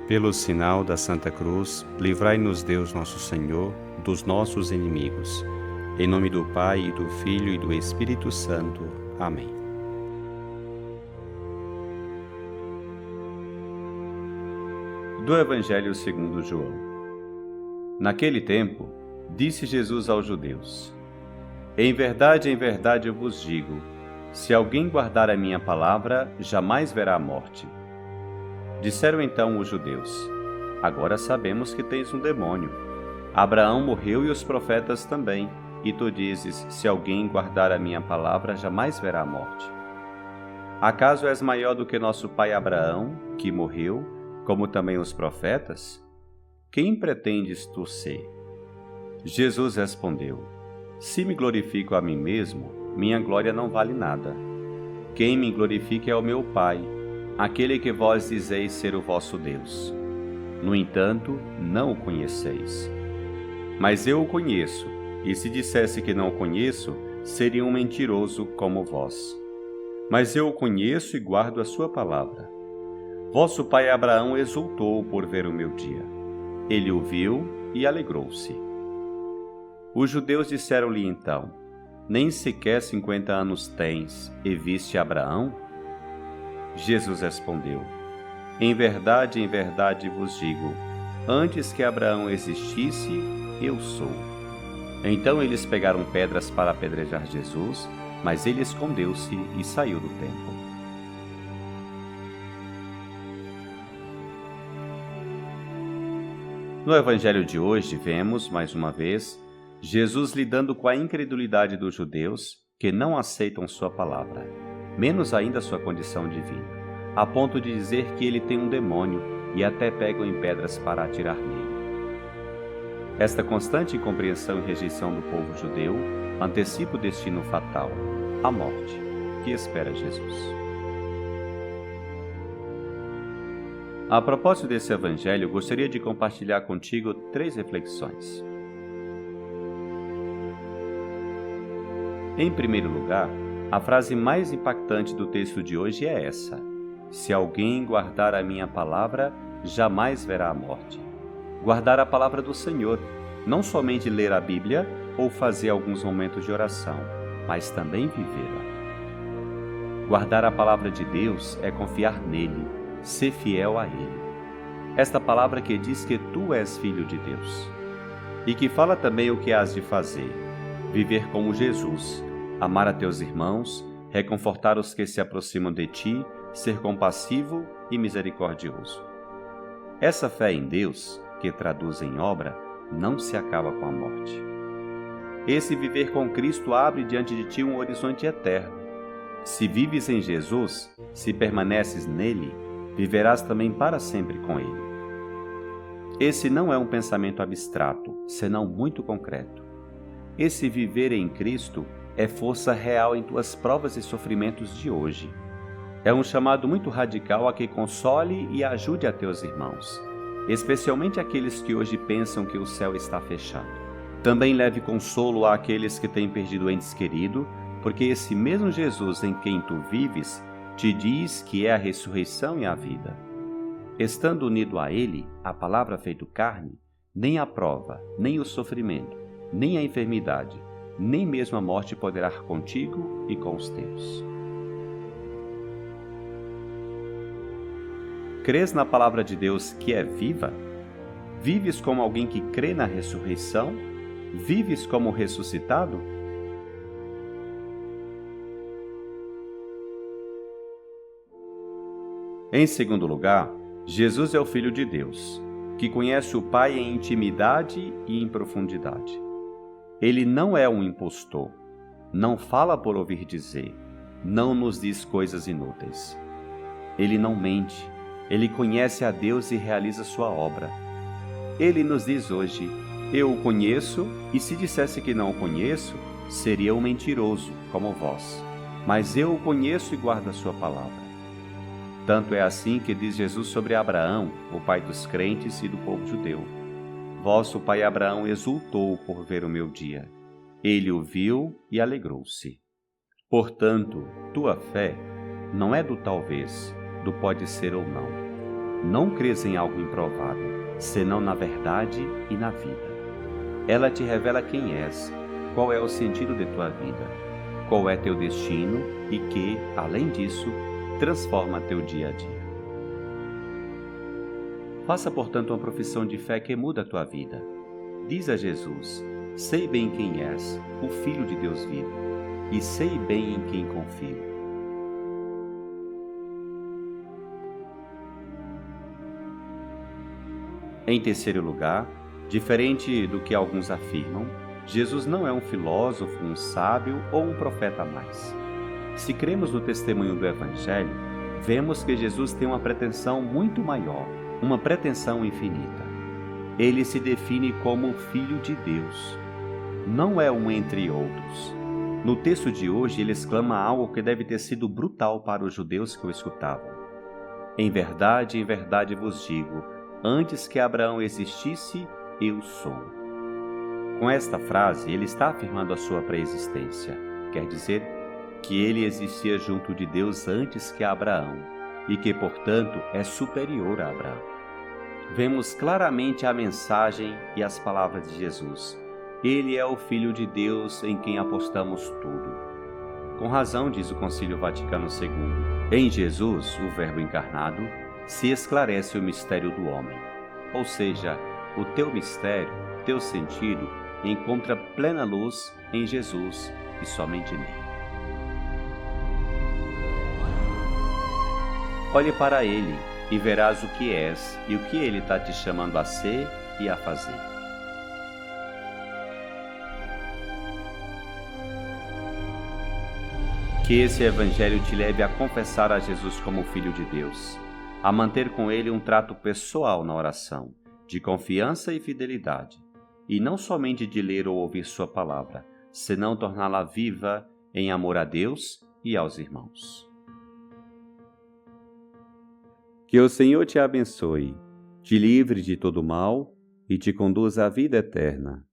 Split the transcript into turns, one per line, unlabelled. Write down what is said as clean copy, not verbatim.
Pelo sinal da Santa Cruz, livrai-nos Deus nosso Senhor dos nossos inimigos. Em nome do Pai, e do Filho e do Espírito Santo. Amém. Do Evangelho segundo João. Naquele tempo, disse Jesus aos judeus: em verdade eu vos digo, se alguém guardar a minha palavra, jamais verá a morte. Disseram então os judeus: agora sabemos que tens um demônio. Abraão morreu e os profetas também, e tu dizes, se alguém guardar a minha palavra, jamais verá a morte. Acaso és maior do que nosso pai Abraão, que morreu, como também os profetas? Quem pretendes tu ser? Jesus respondeu: se me glorifico a mim mesmo, minha glória não vale nada. Quem me glorifica é o meu Pai, aquele que vós dizeis ser o vosso Deus. No entanto, não o conheceis. Mas eu o conheço, e se dissesse que não o conheço, seria um mentiroso como vós. Mas eu o conheço e guardo a sua palavra. Vosso pai Abraão exultou por ver o meu dia. Ele o viu e alegrou-se. Os judeus disseram-lhe então: nem sequer 50 anos tens, e viste Abraão? Jesus respondeu: em verdade vos digo, antes que Abraão existisse, eu sou. Então eles pegaram pedras para apedrejar Jesus, mas ele escondeu-se e saiu do templo. No Evangelho de hoje, vemos, mais uma vez, Jesus lidando com a incredulidade dos judeus que não aceitam sua palavra, menos ainda sua condição divina, a ponto de dizer que ele tem um demônio e até pegam em pedras para atirar nele. Esta constante incompreensão e rejeição do povo judeu antecipa o destino fatal, a morte, que espera Jesus. A propósito desse evangelho, gostaria de compartilhar contigo 3 reflexões. Em primeiro lugar, a frase mais impactante do texto de hoje é essa: se alguém guardar a minha palavra, jamais verá a morte. Guardar a palavra do Senhor, não somente ler a Bíblia ou fazer alguns momentos de oração, mas também vivê-la. Guardar a palavra de Deus é confiar nele, ser fiel a ele. Esta palavra que diz que tu és filho de Deus. E que fala também o que has de fazer: viver como Jesus, amar a teus irmãos, reconfortar os que se aproximam de ti, ser compassivo e misericordioso. Essa fé em Deus, que traduz em obra, não se acaba com a morte. Esse viver com Cristo abre diante de ti um horizonte eterno. Se vives em Jesus, se permaneces nele, viverás também para sempre com ele. Esse não é um pensamento abstrato, senão muito concreto. Esse viver em Cristo é força real em tuas provas e sofrimentos de hoje. É um chamado muito radical a que console e ajude a teus irmãos, especialmente aqueles que hoje pensam que o céu está fechado. Também leve consolo àqueles que têm perdido entes queridos, porque esse mesmo Jesus em quem tu vives te diz que é a ressurreição e a vida. Estando unido a Ele, a palavra feito carne, nem a prova, nem o sofrimento, nem a enfermidade, nem mesmo a morte poderá contigo e com os teus. Crês na palavra de Deus que é viva? Vives como alguém que crê na ressurreição? Vives como ressuscitado? Em segundo lugar, Jesus é o Filho de Deus, que conhece o Pai em intimidade e em profundidade. Ele não é um impostor, não fala por ouvir dizer, não nos diz coisas inúteis. Ele não mente, ele conhece a Deus e realiza sua obra. Ele nos diz hoje: eu o conheço, e se dissesse que não o conheço, seria um mentiroso como vós. Mas eu o conheço e guardo a sua palavra. Tanto é assim que diz Jesus sobre Abraão, o pai dos crentes e do povo judeu: vosso pai Abraão exultou por ver o meu dia. Ele o viu e alegrou-se. Portanto, tua fé não é do talvez, do pode ser ou não. Não crês em algo improvável, senão na verdade e na vida. Ela te revela quem és, qual é o sentido de tua vida, qual é teu destino e que, além disso, transforma teu dia a dia. Faça, portanto, uma profissão de fé que muda a tua vida. Diz a Jesus: sei bem quem és, o Filho de Deus vivo, e sei bem em quem confio. Em terceiro lugar, diferente do que alguns afirmam, Jesus não é um filósofo, um sábio ou um profeta a mais. Se cremos no testemunho do Evangelho, vemos que Jesus tem uma pretensão muito maior, uma pretensão infinita. Ele se define como Filho de Deus. Não é um entre outros. No texto de hoje, ele exclama algo que deve ter sido brutal para os judeus que o escutavam. Em verdade vos digo, antes que Abraão existisse, eu sou. Com esta frase, ele está afirmando a sua pré-existência. Quer dizer que ele existia junto de Deus antes que Abraão e que, portanto, é superior a Abraão. Vemos claramente a mensagem e as palavras de Jesus. Ele é o Filho de Deus em quem apostamos tudo. Com razão, diz o Concílio Vaticano II, em Jesus, o Verbo encarnado, se esclarece o mistério do homem. Ou seja, o teu mistério, teu sentido, encontra plena luz em Jesus e somente nele. Olhe para ele e verás o que és e o que ele está te chamando a ser e a fazer. Que esse Evangelho te leve a confessar a Jesus como Filho de Deus, a manter com ele um trato pessoal na oração, de confiança e fidelidade, e não somente de ler ou ouvir sua palavra, senão torná-la viva em amor a Deus e aos irmãos. Que o Senhor te abençoe, te livre de todo mal e te conduza à vida eterna.